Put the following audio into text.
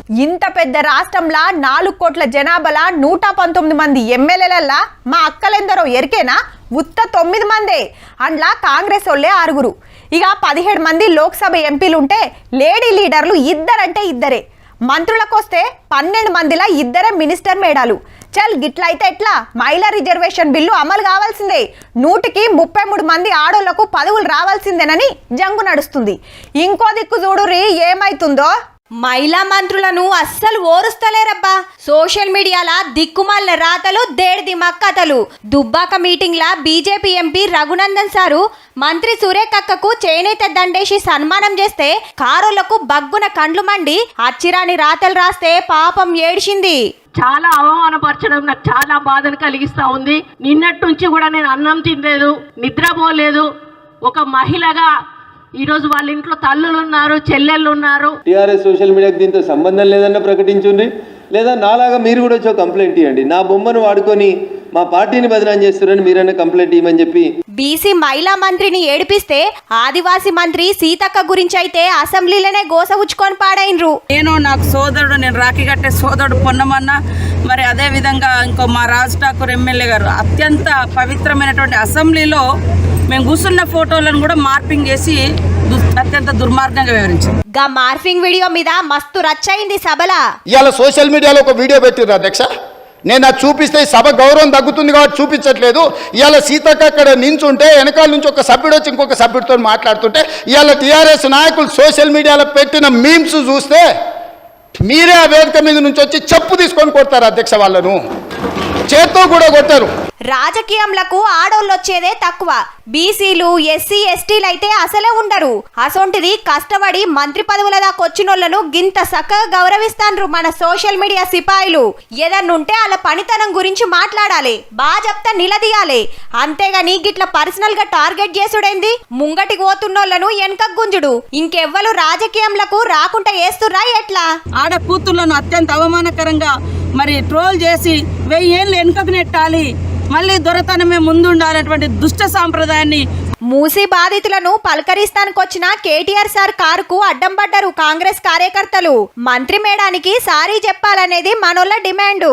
ఇంత పెద్ద రాష్ట్రంలో 4 కోట్ల జనాభాల 119 మంది ఎమ్మెల్యేలల్లా మా అక్కలెందరో ఎరికేనా? ఉత్త 9 మందే. అండ్లా కాంగ్రెస్ వాళ్ళే 6. ఇక 17 మంది లోక్సభ ఎంపీలుంటే లేడీ లీడర్లు ఇద్దరంటే ఇద్దరే. మంత్రులకొస్తే 12 మందిలా ఇద్దరే మినిస్టర్ మేడాలు. చల్ గిట్లయితే ఎట్లా? మహిళా రిజర్వేషన్ బిల్లు అమలు కావాల్సిందే. 100కి 33 మంది ఆడోళ్లకు పదవులు రావాల్సిందేనని జంగు నడుస్తుంది. ఇంకో దిక్కు చూడురి ఏమైతుందో. మహిళా మంత్రులను అస్సలు ఓరుస్తలేరబ్బా. సోషల్ మీడియాలో దిక్కుమాలిన రాతలు, దేడిది మక్కతలు. దుబ్బాక మీటింగ్లా బీజేపీ ఎంపీ రఘునందన్ సారు మంత్రి సురేఖక్కకు చేనేత దండేసి సన్మానం చేస్తే కారోళ్లకు బగ్గున కండ్లు మండి అచ్చిరాని రాతలు రాస్తే పాపం ఏడ్చింది. చాలా అవమానపరచడం నాకు చాలా బాధను కలిగిస్తా ఉంది. నిన్నటి నుంచి కూడా నేను అన్నం తినలేదు, నిద్రపోలేదు. ఒక మహిళగా ఈరోజు వాళ్ళ ఇంట్లో తల్లులు ఉన్నారు, చెల్లెళ్ళు ఉన్నారు. టీఆర్ఎస్ సోషల్ మీడియాకి దీంతో సంబంధం లేదన్న ప్రకటించుండ్రి, లేదా నాలాగా మీరు కూడా వచ్చి కంప్లైంట్ ఇవ్వండి. నా బొమ్మను వాడుకొని మా పార్టీని బదనాం చేస్తున్నారని మీరన్నా కంప్లైంట్ ఇవ్వమని చెప్పి. బీసీ మహిళా మంత్రిని ఏడిపిస్తే ఆదివాసీ మంత్రి సీతక్క గురించి అయితే అసెంబ్లీలోనే గోసవుచ్చుకొని పాడైనరు. నాకు సోదరుడు, నేను రాఖీ కట్టే సోదరుడు పొన్నమన్న, మరి అదే విధంగా ఇంకో మా రాజ్ ఠాకూర్ ఎమ్మెల్యే గారు అత్యంత పవిత్రమైనటువంటి అసెంబ్లీలో మేము కూర్చున్న ఫోటోలను కూడా మార్పింగ్ చేసి అత్యంత దుర్మార్గంగా వివరించారు. గా మార్పింగ్ వీడియో మీద మస్తు రచ్చయింది సభలా. ఇవాళ సోషల్ మీడియాలో ఒక వీడియో పెట్టిర్రు అధ్యక్ష. నేను అది చూపిస్తే సభ గౌరవం తగ్గుతుంది కాబట్టి చూపించట్లేదు. ఇవాళ సీతక్క అక్కడ నించుంటే వెనకాల నుంచి ఒక సభ్యుడు వచ్చి ఇంకొక సభ్యుడితో మాట్లాడుతుంటే ఇవాళ టీఆర్ఎస్ నాయకులు సోషల్ మీడియాలో పెట్టిన మీమ్స్ చూస్తే మీరే ఆ వేదిక మీద నుంచి వచ్చి చెప్పు తీసుకొని కొడతారు అధ్యక్ష. వాళ్ళను చేత్తో కూడా కొట్టారు. రాజకీయంలకు ఆడోళ్ళు వచ్చేదే తక్కువ. బీసీలు, ఎస్సీ, ఎస్టీలు అయితే అసలే ఉండరు. అసొంటిది కష్టపడి మంత్రి పదవుల దాకా వచ్చినోళ్లను గింత చక్కగా గౌరవిస్తాండ్రు మన సోషల్ మీడియా సిపాయిలు. ఏదన్నుంటే వాళ్ళ పనితనం గురించి మాట్లాడాలి, బాగా చెప్తా నిలదీయాలి. అంతేగాని గిట్ల పర్సనల్ గా టార్గెట్ చేసుడేంది? ముంగటికి పోతున్నోళ్లను వెనక గుంజుడు. ఇంకెవ్వరు రాజకీయంలకు రాకుండా వేస్తుర్రా ఎట్లా? ఆడ కూతుర్లను అత్యంత అవమానకరంగా మరి ట్రోల్ చేసి 1000 ఏళ్ళు వెనుకకు నెట్టాలి, మళ్ళీ దొరతనమే ముందుండాలనేటువంటి దుష్ట సాంప్రదాయాన్ని. మూసీ బాధితులను పలకరిస్తానికొచ్చిన కేటీఆర్ సార్ కారుకు అడ్డం పడ్డారు కాంగ్రెస్ కార్యకర్తలు. మంత్రి మేడానికి సారీ చెప్పాలనేది మనోళ్ళ డిమాండు.